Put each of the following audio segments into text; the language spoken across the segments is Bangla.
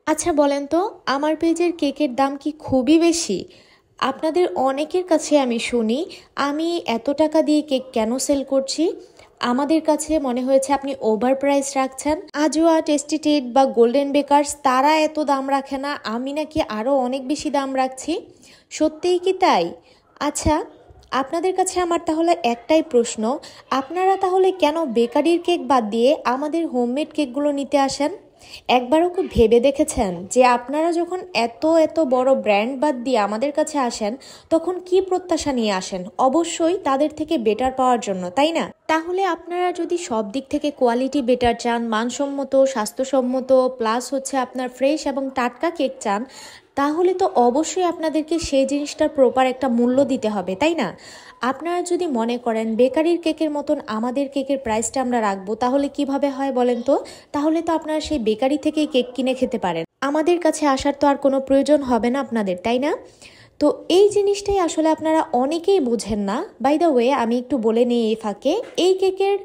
আচ্ছা বলেন তো, আমার পেজের কেকের দাম কি খুবই বেশি? আপনাদের অনেকের কাছে আমি শুনি আমি এত টাকা দিয়ে কেক কেন সেল করছি। আমাদের কাছে মনে হয়েছে আপনি ওভার প্রাইস রাখছেন। আজোয়া, টেস্টি ট্রিট বা গোল্ডেন বেকারস তারা এত দাম রাখে না, আমি নাকি আরও অনেক বেশি দাম রাখছি। সত্যিই কি তাই? আচ্ছা, আপনাদের কাছে আমার তাহলে একটাই প্রশ্ন, আপনারা তাহলে কেন বেকারির কেক বাদ দিয়ে আমাদের হোমমেড কেকগুলো নিতে আসেন? একবারও কি ভেবে দেখেছেন যে আপনারা যখন এত এত বড় ব্র্যান্ড বাদ দিয়ে আমাদের কাছে আসেন, তখন কি প্রত্যাশা নিয়ে আসেন? অবশ্যই তাদের থেকে বেটার পাওয়ার জন্য, তাই না? তাহলে আপনারা যদি সব দিক থেকে কোয়ালিটি বেটার চান, মানসম্মত, স্বাস্থ্যসম্মত, প্লাস হচ্ছে আপনার ফ্রেশ এবং টাটকা কেক চান, তাহলে তো অবশ্যই আপনাদেরকে সেই জিনিসটার প্রপার একটা মূল্য দিতে হবে, তাই না? আপনারা যদি মনে করেন বেকারির কেকের মতন আমাদের কেকের প্রাইসটা আমরা রাখবো, তাহলে কিভাবে হয় বলেন তো? তাহলে তো আপনারা সেই বেকারি থেকেই কেক কিনে খেতে পারেন, আমাদের কাছে আসার তো আর কোনো প্রয়োজন হবে না আপনাদের, তাই না? তো এই জিনিসটাই আসলে আপনারা অনেকেই বোঝেন না। বাই দ্য ওয়ে, আমি একটু বলে নিই এই ফাঁকে, এই কেকের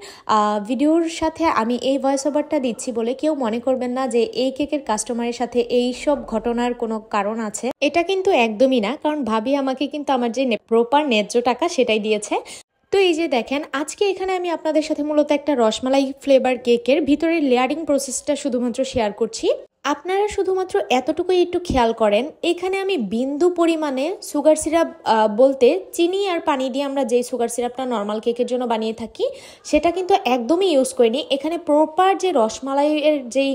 ভিডিওর সাথে আমি এই ভয়েস ওভারটা দিচ্ছি বলে কেউ মনে করবেন না যে এই কেকের কাস্টমারের সাথে এই সব ঘটনার কোনো কারণ আছে। এটা কিন্তু একদমই না, কারণ ভাবি আমাকে কিন্তু আমার যে প্রপার ন্যায্য টাকা সেটাই দিয়েছে। তো এই যে দেখেন, আজকে এখানে আমি আপনাদের সাথে মূলত একটা রসমালাই ফ্লেভার কেকের ভিতরের লেয়ারিং প্রসেসটা শুধুমাত্র শেয়ার করছি। আপনারা শুধুমাত্র এতটুকুই একটু খেয়াল করেন, এখানে আমি বিন্দু পরিমাণে সুগার সিরাপ, বলতে চিনি আর পানি দিয়ে আমরা যেই সুগার সিরাপটা নর্মাল কেকের জন্য বানিয়ে থাকি সেটা কিন্তু একদমই ইউজ করিনি। এখানে প্রপার যে রসমালাইয়ের যেই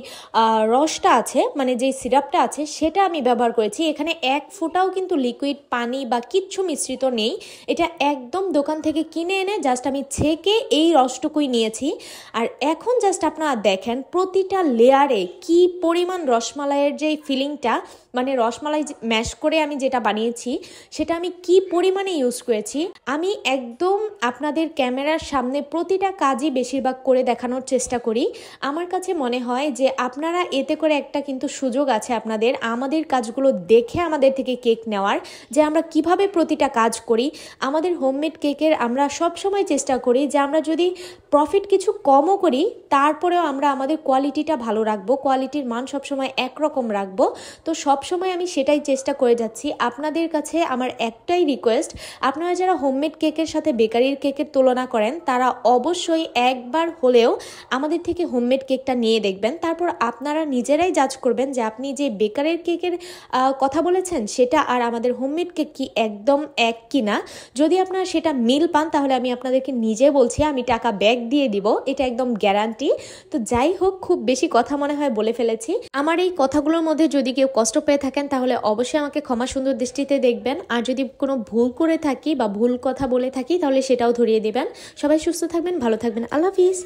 রসটা আছে, মানে যেই সিরাপটা আছে, সেটা আমি ব্যবহার করেছি। এখানে এক ফোঁটাও কিন্তু লিকুইড পানি বা কিচ্ছু মিশ্রিত নেই। এটা একদম দোকান থেকে কিনে এনে জাস্ট আমি ছেঁকে এই রসটুকুই নিয়েছি। আর এখন জাস্ট আপনারা দেখেন প্রতিটা লেয়ারে কি পরিমাণ রসমালাইয়ের যে ফিলিংটা, মানে রসমালাই ম্যাশ করে আমি যেটা বানিয়েছি সেটা আমি কি পরিমাণে ইউজ করেছি। আমি একদম আপনাদের ক্যামেরার সামনে প্রতিটা কাজই বেশিরভাগ করে দেখানোর চেষ্টা করি। আমার কাছে মনে হয় যে আপনারা এতে করে একটা কিন্তু সুযোগ আছে আপনাদের, আমাদের কাজগুলো দেখে আমাদের থেকে কেক নেওয়ার, যে আমরা কিভাবে প্রতিটা কাজ করি। আমাদের হোমমেড কেকের আমরা সব সময় চেষ্টা করি যে আমরা যদি প্রফিট কিছু কমও করি, তারপরেও আমরা আমাদের কোয়ালিটিটা ভালো রাখবো, কোয়ালিটির মান সবসময় একরকম রাখবো। তো সবসময় আমি সেটাই চেষ্টা করে যাচ্ছি। আপনাদের কাছে আমার একটাই রিকোয়েস্ট, আপনারা যারা হোমমেড কেকের সাথে বেকারির কেকের তুলনা করেন, তারা অবশ্যই একবার হলেও আমাদের থেকে হোমমেড কেকটা নিয়ে দেখবেন। তারপর আপনারা নিজেরাই জাজ করবেন যে আপনি যে বেকারের কেকের কথা বলেছেন সেটা আর আমাদের হোমমেড কেক কি একদম এক কিনা। যদি আপনারা সেটা মিল পান, তাহলে আমি আপনাদেরকে নিজে বলছি আমি টাকা ব্যাক দিয়ে দিব, এটা একদম গ্যারান্টি। তো যাই হোক, খুব বেশি কথা মনে হয় বলে ফেলেছি। আমার এই কথাগুলোর মধ্যে যদি কেউ কষ্ট পেয়ে থাকেন, তাহলে অবশ্যই আমাকে ক্ষমা সুন্দর দৃষ্টিতে দেখবেন। আর যদি কোনো ভুল করে থাকি বা ভুল কথা বলে থাকি, তাহলে সেটাও ধরিয়ে দিবেন। সবাই সুস্থ থাকবেন, ভালো থাকবেন। আল্লাহ হাফিজ।